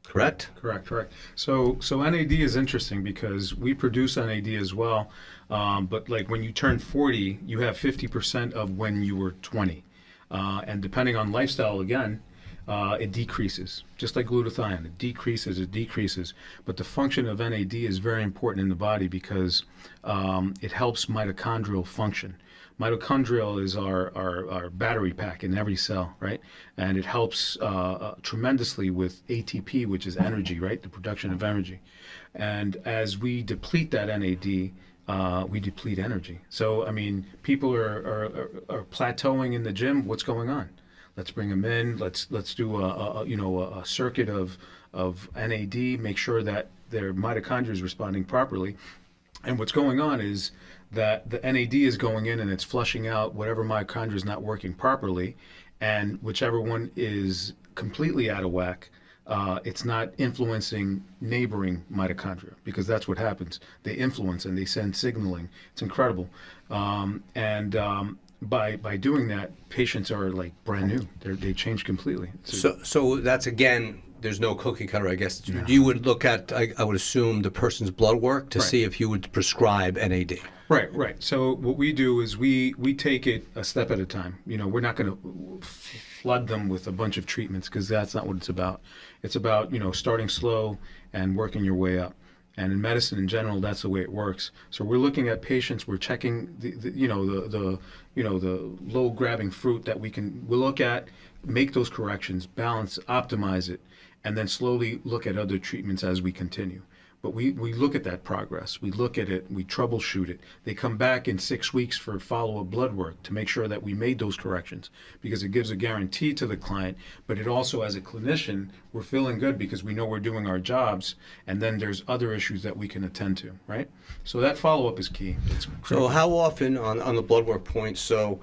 correct? Correct. So NAD is interesting because we produce NAD as well, but like when you turn 40, you have 50% of when you were 20, and depending on lifestyle, again, it decreases. Just like glutathione, it decreases. But the function of NAD is very important in the body because it helps mitochondrial function. Mitochondrial is our battery pack in every cell, right? And it helps tremendously with ATP, which is energy, right? The production of energy. And as we deplete that NAD, we deplete energy. So, I mean, people are plateauing in the gym. What's going on? Let's bring them in. Let's do a circuit of NAD. Make sure that their mitochondria is responding properly. And what's going on is that the NAD is going in and it's flushing out whatever mitochondria is not working properly, and whichever one is completely out of whack, it's not influencing neighboring mitochondria, because that's what happens. They influence and they send signaling. It's incredible. By doing that, patients are like brand new. They change completely. So that's, again, there's no cookie cutter, I guess. No. You would look at, I would assume, the person's blood work to see if you would prescribe NAD. Right. So what we do is we take it a step at a time. We're not going to flood them with a bunch of treatments, because that's not what it's about. It's about, starting slow and working your way up. And in medicine in general, that's the way it works. So we're looking at patients. We're checking the low grabbing fruit that we'll look at, make those corrections, balance, optimize it, and then slowly look at other treatments as we continue. But we look at that progress. We look at it. We troubleshoot it. They come back in 6 weeks for follow-up blood work to make sure that we made those corrections, because it gives a guarantee to the client. But it also, as a clinician, we're feeling good because we know we're doing our jobs, and then there's other issues that we can attend to, right? So that follow-up is key. So how often on the blood work point, so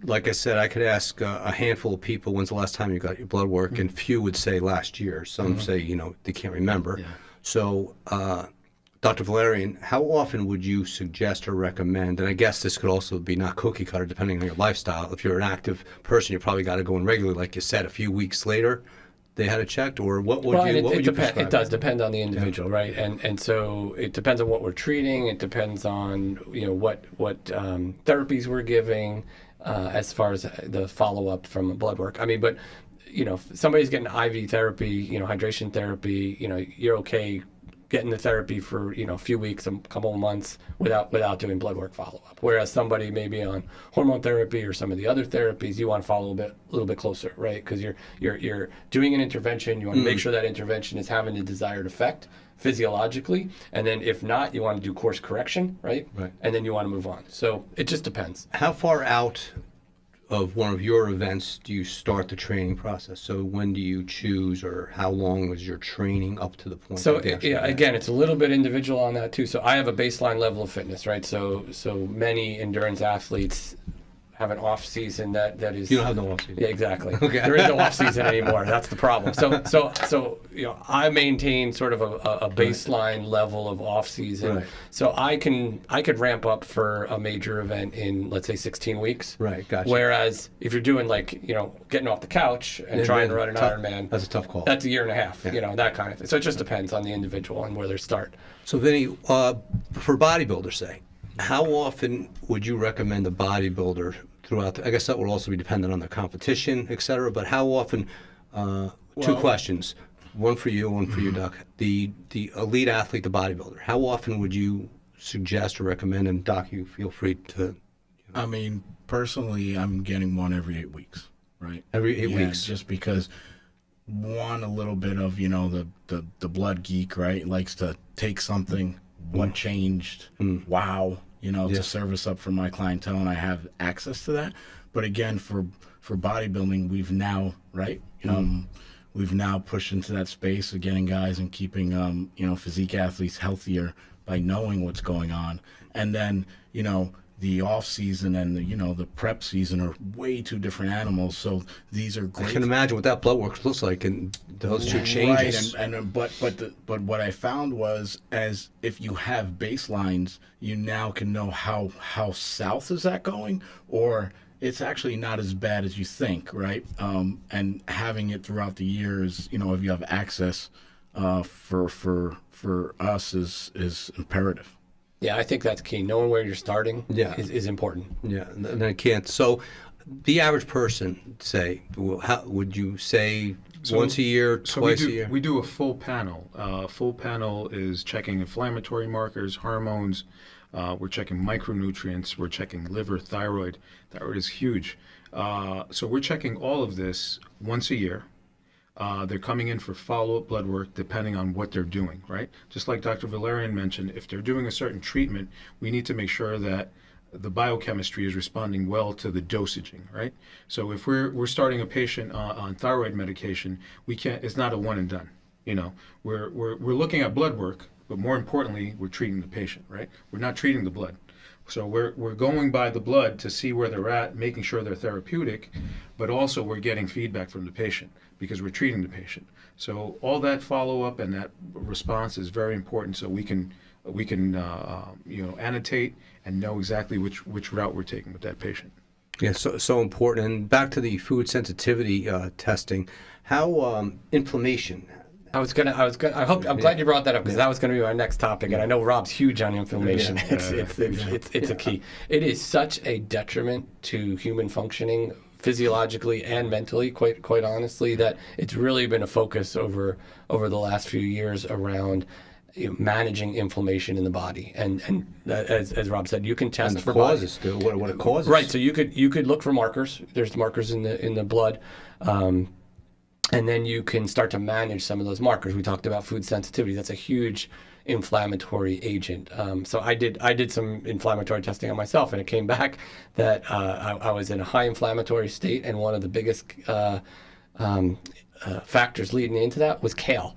like I said, I could ask a handful of people, when's the last time you got your blood work? And few would say last year. Some say, they can't remember. Yeah. So, Dr. Valerian, how often would you suggest or recommend, and I guess this could also be not cookie cutter depending on your lifestyle, if you're an active person, you probably got to go in regularly, like you said, a few weeks later, they had it checked, or what would you prescribe? It does depend on the individual, right? And so it depends on what we're treating. It depends on, what therapies we're giving as far as the follow-up from blood work. I mean, but if somebody's getting IV therapy, hydration therapy, you're okay getting the therapy for, a few weeks, a couple of months without doing blood work follow-up. Whereas somebody maybe on hormone therapy or some of the other therapies, you want to follow a little bit closer, right? Because you're doing an intervention, you want to make sure that intervention is having the desired effect physiologically, and then if not, you want to do course correction, right? And then you want to move on. So it just depends. How far out of one of your events do you start the training process? So when do you choose, or how long was your training up to the point? So again, it's a little bit individual on that too. So I have a baseline level of fitness, right? So many endurance athletes have an off season that is. You don't have no off season. Yeah, exactly. Okay. There is no off season anymore. That's the problem. So I maintain sort of a baseline level of off season. Right. So I could ramp up for a major event in, let's say, 16 weeks. Right. Gotcha. Whereas if you're doing getting off the couch and trying to run an Ironman, that's a tough call. That's a year and a half. That kind of thing. So it just depends on the individual and where they start. So Vinny, for bodybuilders, say, how often would you recommend a bodybuilder throughout? I guess that would also be dependent on the competition, et cetera. But how often? Two questions, one for you, one for you, Doc. The elite athlete, the bodybuilder. How often would you suggest or recommend? And Doc, you feel free to. I mean, personally, I'm getting one every 8 weeks, right? Every 8 weeks, just because. One, a little bit of the blood geek, right? Likes to take something. What changed? Wow. To service up for my clientele, and I have access to that. But again, for bodybuilding, we've now, right? We've now pushed into that space of getting guys and keeping, physique athletes healthier by knowing what's going on. And then, the off season and the prep season are way two different animals. So these are great. I can imagine what that blood work looks like and those two changes. Right, but what I found was, as if you have baselines, you now can know how south is that going, or it's actually not as bad as you think, right? And having it throughout the years, you know, if you have access, for us is imperative. Yeah, I think that's key. Knowing where you're starting is important. Yeah, and I can't. So, the average person, say, how would you say once a year, twice a year? We do a full panel. Full panel is checking inflammatory markers, hormones. We're checking micronutrients. We're checking liver, thyroid. Thyroid is huge. So we're checking all of this once a year. They're coming in for follow-up blood work depending on what they're doing, right? Just like Dr. Valerian mentioned, if they're doing a certain treatment, we need to make sure that the biochemistry is responding well to the dosaging, right? So if we're starting a patient on thyroid medication, we can't. It's not a one and done. You know, we're looking at blood work, but more importantly, we're treating the patient, right? We're not treating the blood. So we're going by the blood to see where they're at, making sure they're therapeutic, but also we're getting feedback from the patient because we're treating the patient. So all that follow-up and that response is very important, so we can annotate and know exactly which route we're taking with that patient. Yeah, so important. And back to the food sensitivity testing, how inflammation. I'm glad you brought that up because that was going to be our next topic, and I know Rob's huge on inflammation. It's a key. It is such a detriment to human functioning, physiologically and mentally. Quite honestly, that it's really been a focus over the last few years around managing inflammation in the body, and as Rob said, you can test And for causes too. What it causes. Right. So you could look for markers. There's markers in the blood. And then you can start to manage some of those markers. We talked about food sensitivity. That's a huge inflammatory agent. So I did some inflammatory testing on myself, and it came back that I was in a high inflammatory state, and one of the biggest factors leading into that was kale.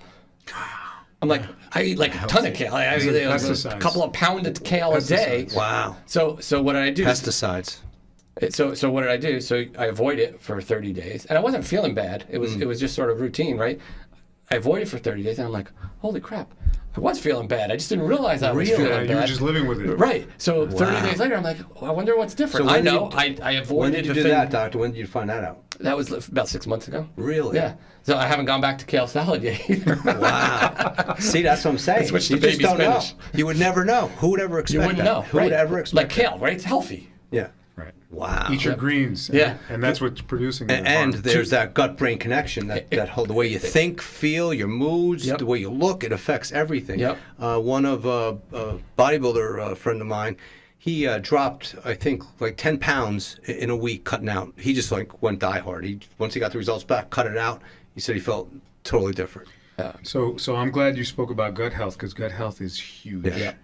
I'm like, I eat like a ton of kale. I eat a couple of pounds of kale a day. Wow. So what did I do? Pesticides. So what did I do? So I avoid it for 30 days, and I wasn't feeling bad. It was just sort of routine, right? I avoided it for 30 days, and I'm like, holy crap, I was feeling bad. I just didn't realize I was feeling bad. You were just living with it. Right. So 30 days later, I'm like, oh, I wonder what's different. So I know. I avoided. When did you do that, doctor? When did you find that out? That was about 6 months ago. Really? Yeah. So I haven't gone back to kale salad yet either. Wow. See, that's what I'm saying. That's what you the just baby don't spinach. know. You would never know. Who would ever expect You wouldn't that? know. Who right. would ever expect like kale, right? It's healthy. Yeah. Right. Wow. Eat your greens. Yeah. And that's what's producing it. And there's that gut-brain connection, that whole, the way you think, feel, your moods, Yep. the way you look, it affects everything. Yep. One of a bodybuilder friend of mine, he dropped, I think, like 10 pounds in a week cutting out. He just like went diehard. Once he got the results back, cut it out. He said he felt totally different. So I'm glad you spoke about gut health, because gut health is huge. Yeah.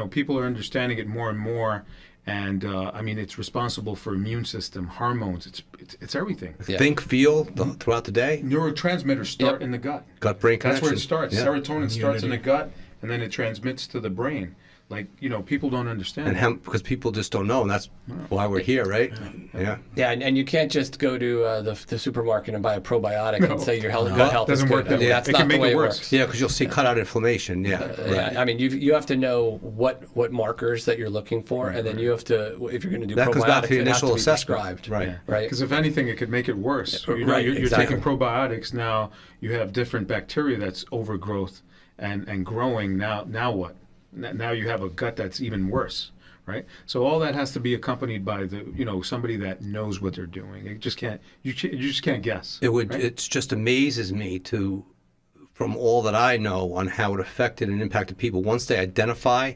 People are understanding it more and more, and I mean, it's responsible for immune system, hormones. It's everything. Yeah. Think, feel throughout the day. Neurotransmitters start in the gut. Gut-brain connection. That's where it starts. Yeah. Serotonin starts in the gut, and then it transmits to the brain. Like, people don't understand. And because people just don't know, and that's why we're here, right? Yeah. Yeah, and you can't just go to the supermarket and buy a probiotic and say your gut health doesn't is work good. that way. That's It not can the make way it it worse. works. Yeah, because you'll see cut out inflammation. Yeah. Yeah, I mean, you have to know what markers that you're looking for, and then you have to, if you're going to do That probiotics, goes back to the it has initial to be assessment. prescribed. Right. Right. Because if anything, it could make it worse. Right, You're exactly. taking probiotics, now you have different bacteria that's overgrowth and growing. Now what? Now you have a gut that's even worse, right? So all that has to be accompanied by somebody that knows what they're doing. You just can't guess. It just amazes me from all that I know on how it affected and impacted people. Once they identify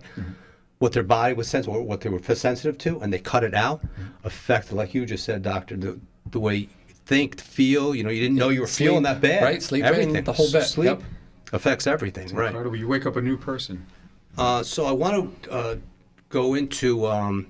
what their body was sensitive, or what they were sensitive to, and they cut it out, affected, like you just said, doctor, the way you think, feel. You didn't know you were feeling that bad. Right, sleep, everything, the whole bit. Sleep Yep. affects everything. It's Right. incredible. You wake up a new person. So I want to go into a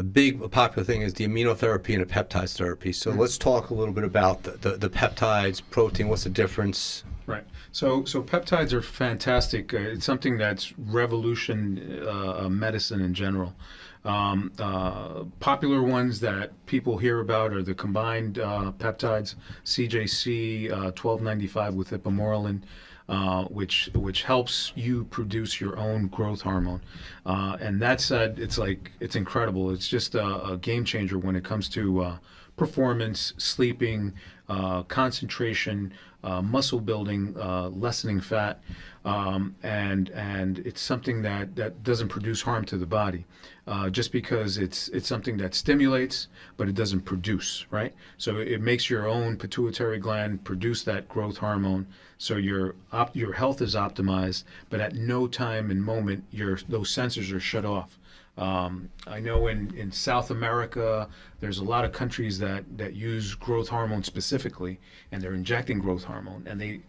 big popular thing is the immunotherapy and the peptides therapy. So let's talk a little bit about the peptides, protein. What's the difference? Right. So peptides are fantastic. It's something that's revolution medicine in general. Popular ones that people hear about are the combined peptides, CJC 1295 with ipamorelin. which helps you produce your own growth hormone. And that said, it's incredible. It's just a game changer when it comes to performance, sleeping, concentration, muscle building, lessening fat, and it's something that doesn't produce harm to the body, just because it's something that stimulates, but it doesn't produce, right? So it makes your own pituitary gland produce that growth hormone, so your health is optimized, but at no time and moment those sensors are shut off. I know in South America, there's a lot of countries that use growth hormone specifically, and they're injecting growth hormone, and they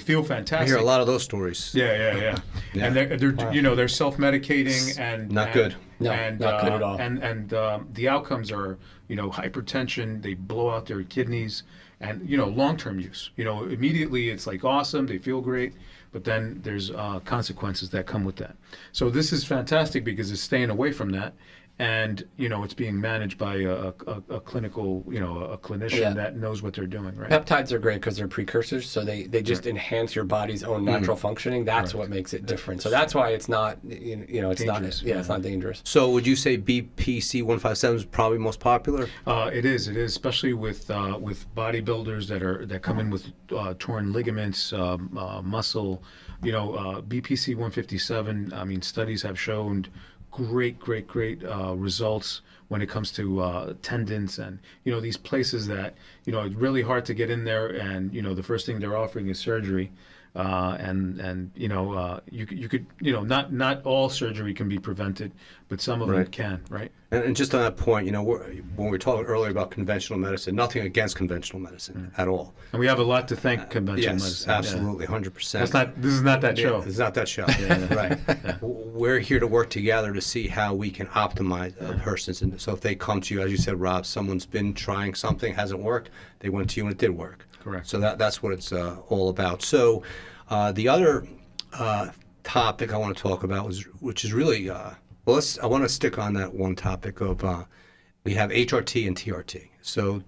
feel I fantastic. hear a lot of those stories. Yeah. And they're self-medicating and Not good. No, and, not good at all. And the outcomes are hypertension. They blow out their kidneys, and long-term use. Immediately it's like awesome. They feel great. But then there's consequences that come with that. So this is fantastic because it's staying away from that, and it's being managed by a clinical, a clinician that knows what they're doing, right? Peptides are great because they're precursors, so they just enhance your body's own natural functioning. That's what makes it different. So that's why it's not, it's Dangerous. not, it's not dangerous. So would you say BPC 157 is probably most popular? It is, especially with bodybuilders that come in with torn ligaments, muscle. BPC 157. I mean, studies have shown great results when it comes to tendons and these places that it's really hard to get in there, and the first thing they're offering is surgery. You could not all surgery can be prevented, but some of them can, right? And just on that point, when we were talking earlier about conventional medicine, nothing against conventional medicine at all. And we have a lot to thank conventional medicine. Absolutely, 100%. This is not that show. It's not that show. Right. We're here to work together to see how we can optimize a person's. And so if they come to you, as you said, Rob, someone's been trying something, hasn't worked, they went to you and it did work. Correct. So that's what it's all about. So the other topic I want to talk about which is really I want to stick on that one topic of we have HRT and TRT. So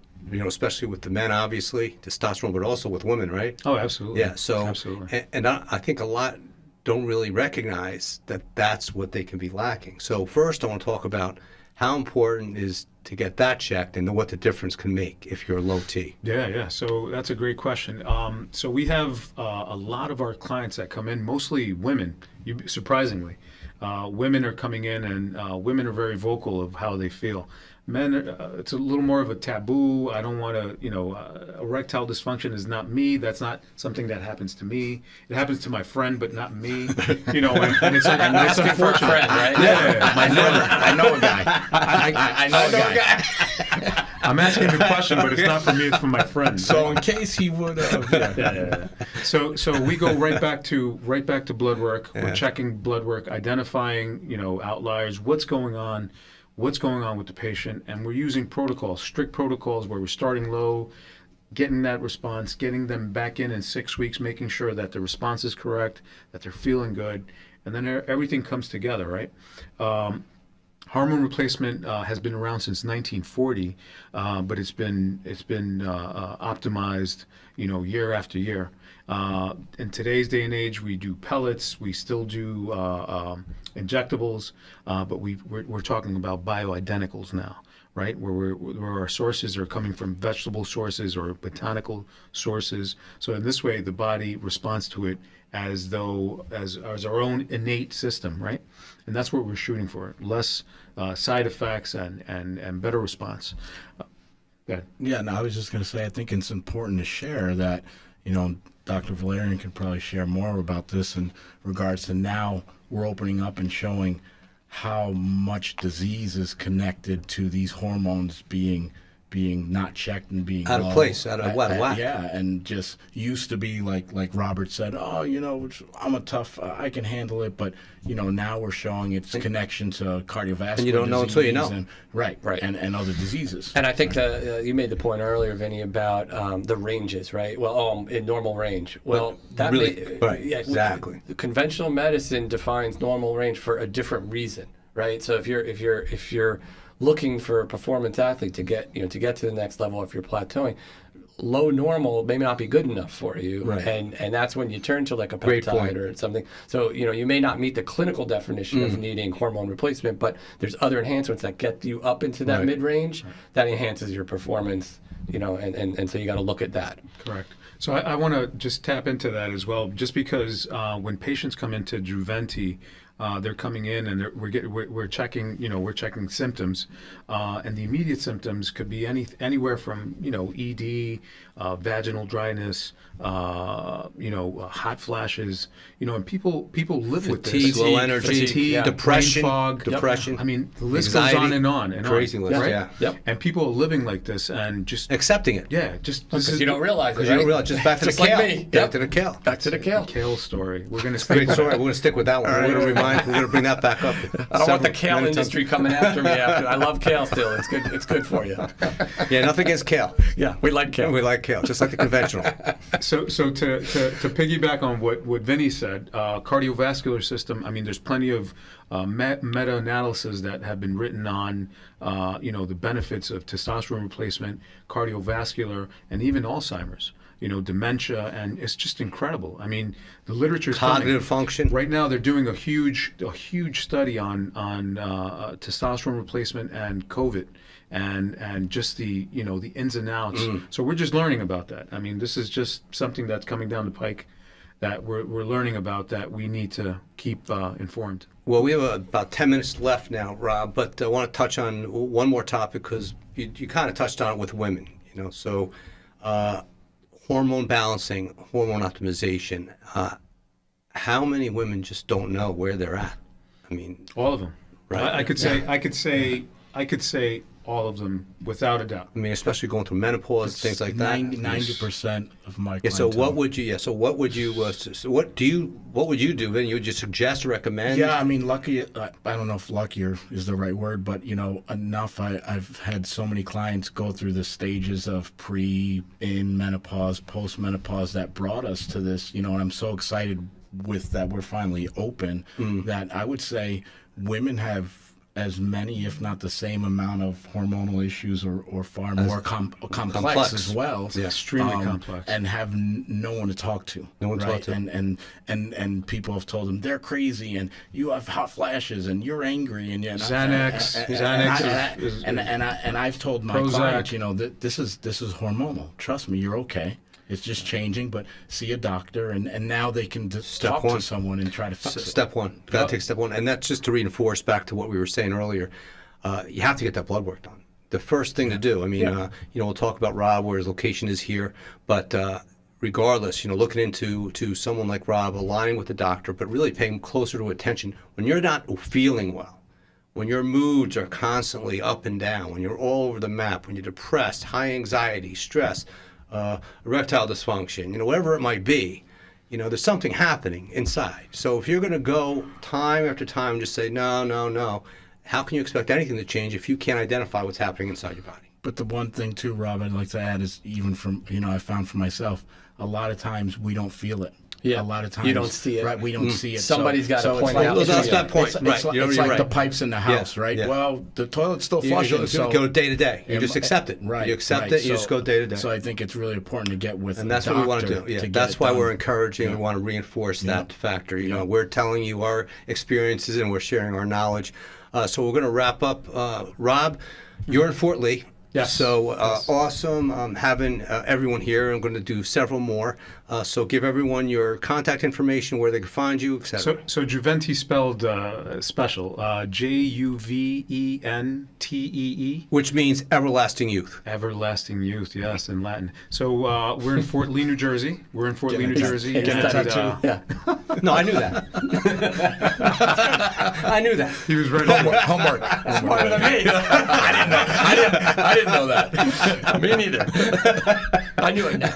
especially with the men, obviously testosterone, but also with women, right? Oh, absolutely. Yeah. So absolutely. And I think a lot don't really recognize that that's what they can be lacking. So first, I want to talk about how important is to get that checked and what the difference can make if you're low T. Yeah. So that's a great question. So we have a lot of our clients that come in, mostly women, surprisingly. Women are coming in, and women are very vocal of how they feel. Men, it's a little more of a taboo. I don't want to, erectile dysfunction is not me. That's not something that happens to me. It happens to my friend, but not me. And it's unfortunate. Friend, right? Yeah, my friend. I know a guy. I know a guy. I'm asking the question, but it's not for me. It's for my friend. So in case he would have. Yeah. So we go right back to blood work. We're checking blood work, identifying outliers. What's going on with the patient, and we're using strict protocols where we're starting low, getting that response, getting them back in 6 weeks, making sure that the response is correct, that they're feeling good, and then everything comes together, right? Hormone replacement has been around since 1940, but it's been optimized, year after year. In today's day and age, we do pellets, we still do injectables, but we're talking about bioidenticals now, right? Where our sources are coming from vegetable sources or botanical sources. So in this way, the body responds to it as our own innate system, right? And that's what we're shooting for: less side effects and better response. Go ahead. Yeah, no, I was just going to say, I think it's important to share that, Dr. Valerian can probably share more about this in regards to now we're opening up and showing how much disease is connected to these hormones being not checked and being Out of low. place, out of whack. Yeah, and just used to be like Robert said, I'm a tough, I can handle it, but now we're showing its connection to cardiovascular And you don't know until you know. and, right, and other diseases. And I think you made the point earlier, Vinny, about the ranges, right? Well, in normal range. Well, that really, right, exactly. Conventional medicine defines normal range for a different reason, right? So if you're looking for a performance athlete to get to the next level, if you're plateauing, low normal may not be good enough for you, Right. and that's when you turn to like a Great point. peptide or something. So you may not meet the clinical definition of needing hormone replacement, but there's other enhancements that get you up into that Right. mid-range that enhances your performance. And so you got to look at that. Correct. So I want to just tap into that as well, just because when patients come into Juventi, they're coming in and we're checking, we're checking symptoms, and the immediate symptoms could be anywhere from ED, vaginal dryness, hot flashes, and people live with Fatigue, this. low energy, fatigue, depression, brain fog, depression. I mean, the list Anxiety. goes on and on and Crazy on. list, right? yeah. Yep. And people are living like this and just Accepting it. just Because you don't realize it, Because right? you don't realize, just back to the Just like kale. me. Back Yep. to the kale. Back to the kale. kale story. We're gonna Great story. We're going to stick with that one. We're going to bring that back up. I don't want the kale industry coming after me. I love kale still. It's good. It's good for you. Yeah, nothing against kale. Yeah, we like kale. We like kale, just like the conventional. So to piggyback on what Vinny said, cardiovascular system. I mean, there's plenty of meta-analysis that have been written on, the benefits of testosterone replacement, cardiovascular, and even Alzheimer's. Dementia, and it's just incredible. I mean, the literature's Cognitive coming. function. Right now, they're doing a huge study on testosterone replacement and COVID, and just the the ins and outs. So we're just learning about that. I mean, this is just something that's coming down the pike that we're learning about, that we need to keep informed. Well, we have about 10 minutes left now, Rob, but I want to touch on one more topic because you kind of touched on it with women, so hormone balancing, hormone optimization. How many women just don't know where they're at? I mean, All of them. Right. I could say all of them without a doubt. I mean, especially going through menopause, things like that. 90% of my Yeah. So clientele. what would you? Yeah. So what would you? What would you do? Then you would just suggest or recommend? Yeah, I mean, lucky. I don't know if luckier is the right word, but enough. I've had so many clients go through the stages of in menopause, post menopause that brought us to this. And I'm so excited with that we're finally open. That I would say women have as many, if not the same amount of hormonal issues or far more complex as well. Yeah. Extremely complex. And have no one to talk to. No one to right? talk to. And people have told them they're crazy and you have hot flashes and you're angry and Xanax is and I've told my Prozac. clients, that this is hormonal. Trust me, you're okay. It's just changing, but see a doctor, and now they can talk one. to someone and try to fix it. Step one. Got to take step one, and that's just to reinforce back to what we were saying earlier. You have to get that blood work done. The first thing to do. I mean, we'll talk about Rob where his location is here, but regardless, looking into someone like Rob, aligning with the doctor, but really paying closer to attention when you're not feeling well. When your moods are constantly up and down, when you're all over the map, when you're depressed, high anxiety, stress, erectile dysfunction, whatever it might be, there's something happening inside. So if you're going to go time after time and just say, no, how can you expect anything to change if you can't identify what's happening inside your body? But the one thing too, Rob, I'd like to add is even from I found for myself, a lot of times we don't feel it. Yeah. A lot of times You don't see it. Right, we don't see it. Somebody's gotta it's point like, it out. Well, that's that point. It's, Right. It's like, You're it's like right. the pipes in the house, right? Yeah. Well, the toilet's still You flushing. go day to day. You just accept it. Right. You accept right. it. You just go day to day. So I think it's really important to get with And a that's what we want to doctor do. Yeah, get that's it why done. we're encouraging. We want to reinforce that factor. We're telling you our experiences and we're sharing our knowledge. So we're going to wrap up. Rob, you're in Fort Lee. Yes. So awesome having everyone here. I'm going to do several more. So give everyone your contact information, where they can find you, etc. So Juventi spelled special, Juventee, Which means everlasting youth. everlasting youth. Yes, in Latin. So we're in Fort Lee, New Jersey. We're in Fort Lee, New Get a Jersey. tattoo. and, Get a tattoo. Yeah. No, I knew that. I knew that. he was right. Homework. Smarter than me. I didn't know that. Me neither. I knew it now.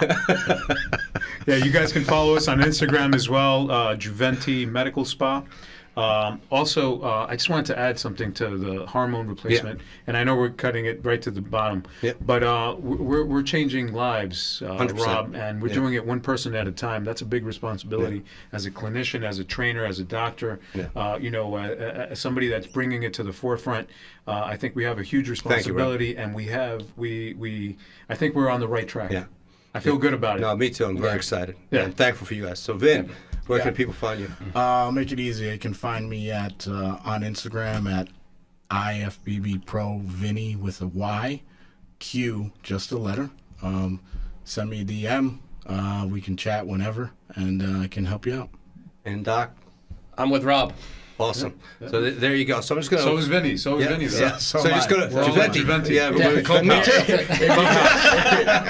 Yeah, you guys can follow us on Instagram as well, Juventi Medical Spa. Also, I just wanted to add something to the hormone replacement, and I know we're cutting it right to the bottom, but we're changing lives, 100%. Rob, and we're doing it one person at a time. That's a big responsibility as a clinician, as a trainer, as a doctor. As somebody that's bringing it to the forefront. I think we have a huge responsibility, and I think we're on the right track. Yeah. I feel good about it. No, me too. I'm very Yeah. excited. Yeah. I'm thankful for you guys. So, Vin, where Yeah. can people find you? I'll make it easy. You can find me at on Instagram at IFBB Pro Vinny with a Y, Q, just a letter. Send me a DM. We can chat whenever, and I can help you out. And Doc? I'm with Rob. Awesome. So there you go. So I'm just going to... So is Vinny. So is Vinny. Yeah. So am just I. go to We're all Juventi. Juventi. Yeah, Yeah. me too.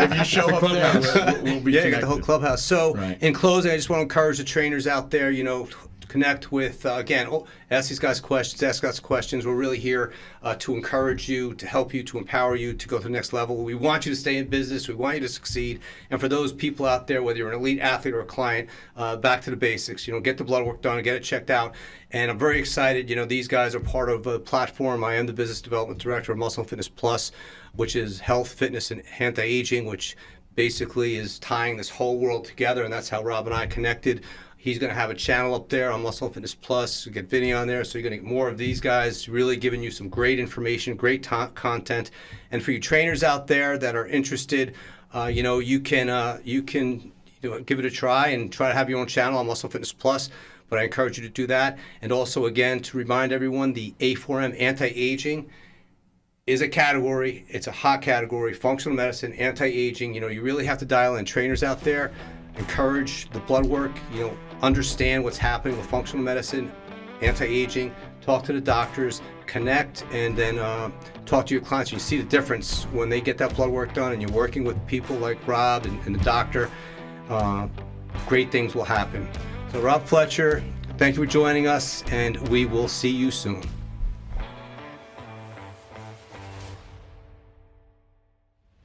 If you show up there, we'll be Yeah, you connected. got the whole clubhouse. So, Right. in closing, I just want to encourage the trainers out there, connect with, again, ask these guys questions, ask us questions. We're really here to encourage you, to help you, to empower you to go to the next level. We want you to stay in business. We want you to succeed. And for those people out there, whether you're an elite athlete or a client, back to the basics. Get the blood work done, get it checked out. And I'm very excited. These guys are part of a platform. I am the business development director of Muscle and Fitness Plus, which is health, fitness, and anti-aging, which basically is tying this whole world together. And that's how Rob and I connected. He's going to have a channel up there on Muscle and Fitness Plus. You get Vinny on there, so you're going to get more of these guys really giving you some great information, great content. And for you trainers out there that are interested, you can give it a try and try to have your own channel on Muscle Fitness Plus. But I encourage you to do that. And also, again, to remind everyone, the A4M anti-aging is a category. It's a hot category. Functional medicine, anti-aging. You really have to dial in. Trainers out there, encourage the blood work. Understand what's happening with functional medicine, anti-aging. Talk to the doctors, connect, and then talk to your clients. You see the difference when they get that blood work done, and you're working with people like Rob and the doctor. Great things will happen. So, Rob Fletcher, thank you for joining us, and we will see you soon.